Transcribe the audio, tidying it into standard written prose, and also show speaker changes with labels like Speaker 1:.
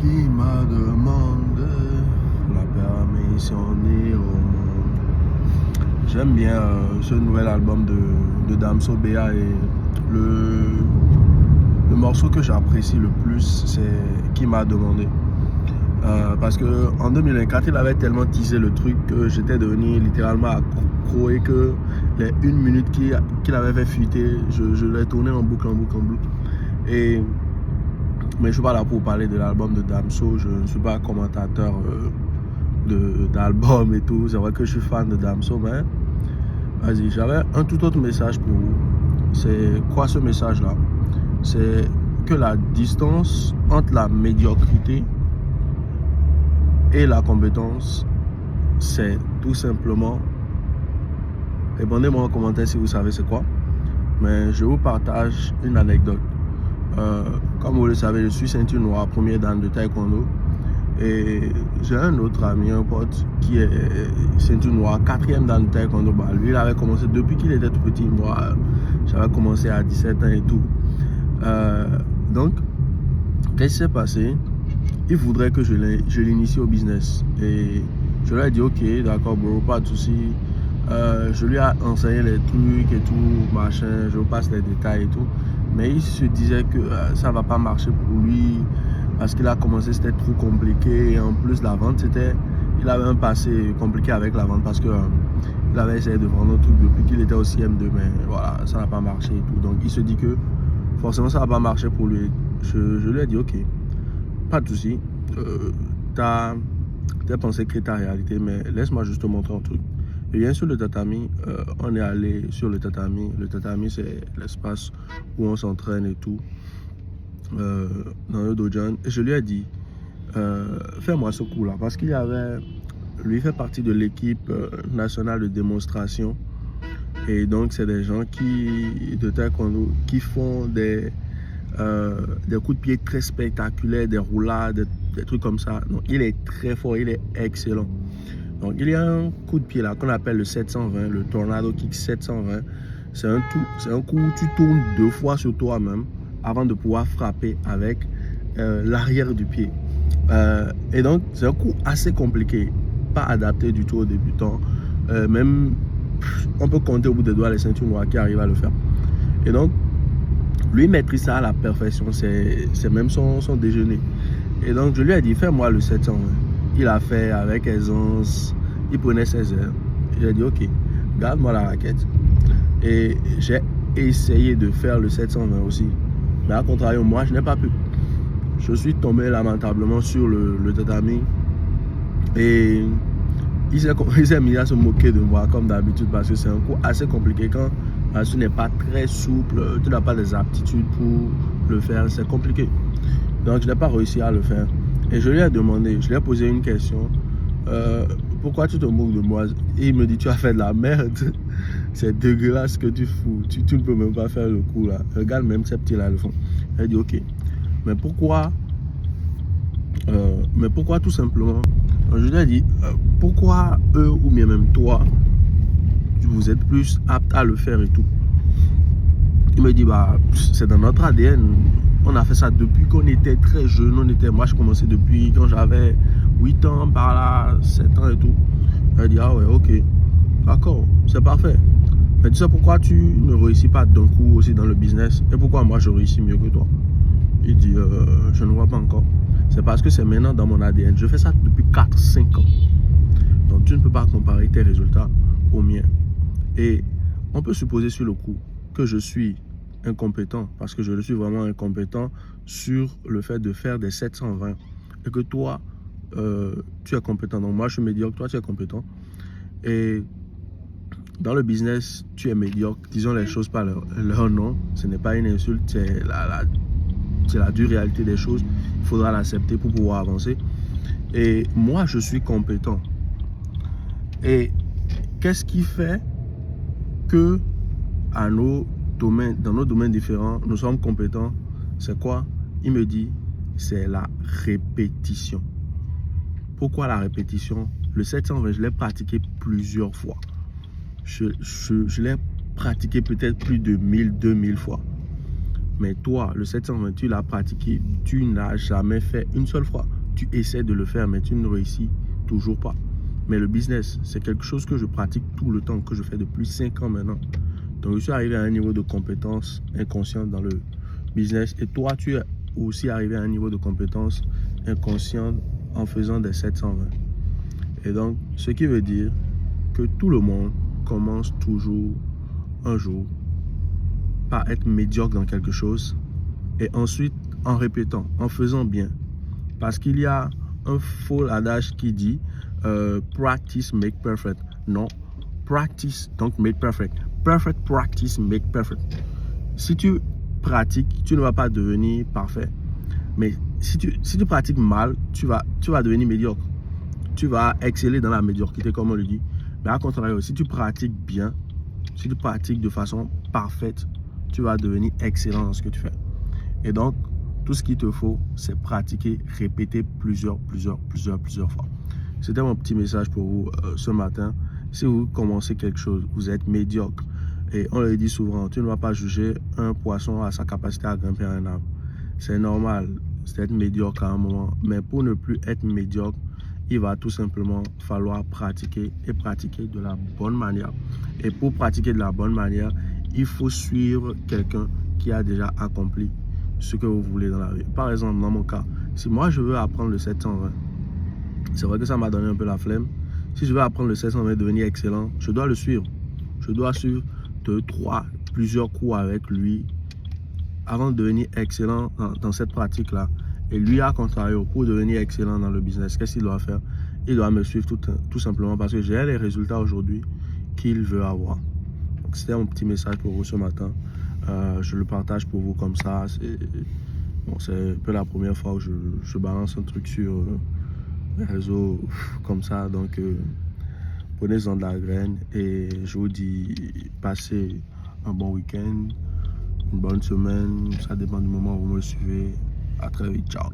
Speaker 1: qui m'a demandé la permission d'y au monde. J'aime bien ce nouvel album de Damso BA et le morceau que j'apprécie le plus, c'est Qui m'a demandé. Parce que en 2024, il avait tellement teasé le truc que j'étais devenu littéralement accro et que les 1 minute qu'il avait fait fuiter, je l'ai tourné en boucle. Mais je ne suis pas là pour parler de l'album de Damso, je ne suis pas commentateur d'album et tout. C'est vrai que je suis fan de Damso, mais vas-y, j'avais un tout autre message pour vous. C'est quoi ce message-là? C'est que la distance entre la médiocrité et la compétence, c'est tout simplement... Répondez-moi en commentaire si vous savez c'est quoi. Mais je vous partage une anecdote. Comme vous le savez, je suis ceinture noire, premier dan de taekwondo. Et j'ai un autre ami, un pote, qui est ceinture noire, 4e dan de taekwondo. Bah, lui, il avait commencé depuis qu'il était tout petit. Moi, j'avais commencé à 17 ans et tout. Donc, qu'est-ce qui s'est passé? Il voudrait que je l'initie au business. Et je lui ai dit, ok, d'accord, bro, pas de souci. Je lui ai enseigné les trucs et tout, machin, je vous passe les détails et tout. Mais il se disait que ça va pas marcher pour lui parce qu'il a commencé, c'était trop compliqué. Et en plus, la vente, il avait un passé compliqué avec la vente parce que il avait essayé de vendre un truc depuis qu'il était au CM2, mais voilà, ça n'a pas marché et tout. Donc il se dit que forcément ça va pas marcher pour lui. Je lui ai dit, ok, pas de souci, tes pensées créent ta réalité, mais laisse-moi juste te montrer un truc. Et bien sur le tatami, on est allé sur le tatami. Le tatami, c'est l'espace où on s'entraîne et tout, dans le dojo. Et je lui ai dit, fais-moi ce coup-là, parce qu'il y avait, lui fait partie de l'équipe nationale de démonstration. Et donc, c'est des gens de taekwondo qui font des coups de pied très spectaculaires, des roulades, des trucs comme ça. Donc, il est très fort, il est excellent. Donc, il y a un coup de pied là qu'on appelle le 720, le Tornado Kick 720. C'est un coup où tu tournes 2 fois sur toi-même avant de pouvoir frapper avec l'arrière du pied. Et donc, c'est un coup assez compliqué, pas adapté du tout aux débutants. Même, on peut compter au bout des doigts les ceintures noires qui arrivent à le faire. Et donc, lui maîtrise ça à la perfection, c'est même son déjeuner. Et donc, je lui ai dit, fais-moi le 720. Il a fait avec aisance, il prenait ses heures. J'ai dit, ok, garde-moi la raquette. Et j'ai essayé de faire le 720 aussi. Mais à contrario, moi, je n'ai pas pu. Je suis tombé lamentablement sur le tatami. Et il s'est mis à se moquer de moi, comme d'habitude, parce que c'est un coup assez compliqué. Quand tu n'es pas très souple, tu n'as pas les aptitudes pour le faire, c'est compliqué. Donc, je n'ai pas réussi à le faire. Et je lui ai demandé, je lui ai posé une question. Pourquoi tu te moques de moi? Et il me dit, tu as fait de la merde. C'est dégueulasse ce que tu fous. Tu ne peux même pas faire le coup là. Regarde, même ces petits là le font. Elle dit, ok. Mais pourquoi tout simplement? Donc, je lui ai dit, pourquoi eux ou bien même toi, vous êtes plus apte à le faire et tout? Il me dit, bah, c'est dans notre ADN. On a fait ça depuis qu'on était très jeune. Moi, je commençais depuis quand j'avais 8 ans, par là, 7 ans et tout. Elle dit, ah ouais, ok, d'accord, c'est parfait. Mais tu sais pourquoi tu ne réussis pas d'un coup aussi dans le business? Et pourquoi moi, je réussis mieux que toi? Il dit, je ne vois pas encore. C'est parce que c'est maintenant dans mon ADN. Je fais ça depuis 4-5 ans. Donc, tu ne peux pas comparer tes résultats aux miens. Et on peut supposer sur le coup que je suis incompétent, parce que je le suis vraiment incompétent sur le fait de faire des 720 et que toi tu es compétent. Donc moi je suis médiocre, toi tu es compétent, et dans le business tu es médiocre. Disons les choses par leur nom, ce n'est pas une insulte, c'est la dure réalité des choses. Il faudra l'accepter pour pouvoir avancer. Et moi je suis compétent. Et qu'est-ce qui fait que dans nos domaines différents, nous sommes compétents? C'est quoi? Il me dit, c'est la répétition. Pourquoi la répétition? Le 720, je l'ai pratiqué plusieurs fois. Je l'ai pratiqué peut-être plus de 1000-2000 fois. Mais toi, le 720, tu l'as pratiqué, tu n'as jamais fait une seule fois. tu essaies de le faire, mais tu ne réussis toujours pas. Mais le business, c'est quelque chose que je pratique tout le temps, que je fais depuis 5 ans maintenant. Donc, je suis arrivé à un niveau de compétence inconsciente dans le business. Et toi, tu es aussi arrivé à un niveau de compétence inconsciente en faisant des 720. Et donc, ce qui veut dire que tout le monde commence toujours un jour par être médiocre dans quelque chose et ensuite en répétant, en faisant bien. Parce qu'il y a un faux adage qui dit practice make perfect. Non, practice don't make perfect. Perfect practice make perfect. Si tu pratiques, tu ne vas pas devenir parfait. Mais si tu pratiques mal, tu vas devenir médiocre. Tu vas exceller dans la médiocrité, comme on le dit. Mais à contrario, si tu pratiques bien, si tu pratiques de façon parfaite, tu vas devenir excellent dans ce que tu fais. Et donc, tout ce qu'il te faut, c'est pratiquer, répéter plusieurs fois. C'était mon petit message pour vous ce matin. Si vous commencez quelque chose, vous êtes médiocre. Et on le dit souvent, tu ne vas pas juger un poisson à sa capacité à grimper un arbre. C'est normal d'être médiocre à un moment. Mais pour ne plus être médiocre, il va tout simplement falloir pratiquer et pratiquer de la bonne manière. Et pour pratiquer de la bonne manière, il faut suivre quelqu'un qui a déjà accompli ce que vous voulez dans la vie. Par exemple, dans mon cas, si moi je veux apprendre le 720, c'est vrai que ça m'a donné un peu la flemme. Si je veux apprendre le 720 et devenir excellent, je dois le suivre. Je dois suivre 2, 3, plusieurs cours avec lui avant de devenir excellent dans cette pratique-là. Et lui, à contrario, pour devenir excellent dans le business, qu'est-ce qu'il doit faire? Il doit me suivre tout simplement parce que j'ai les résultats aujourd'hui qu'il veut avoir. Donc, c'était mon petit message pour vous ce matin. Je le partage pour vous comme ça. C'est un peu la première fois où je balance un truc sur les réseaux comme ça. Donc, prenez-en de la graine et je vous dis, passez un bon week-end, une bonne semaine. Ça dépend du moment où vous me suivez. À très vite. Ciao.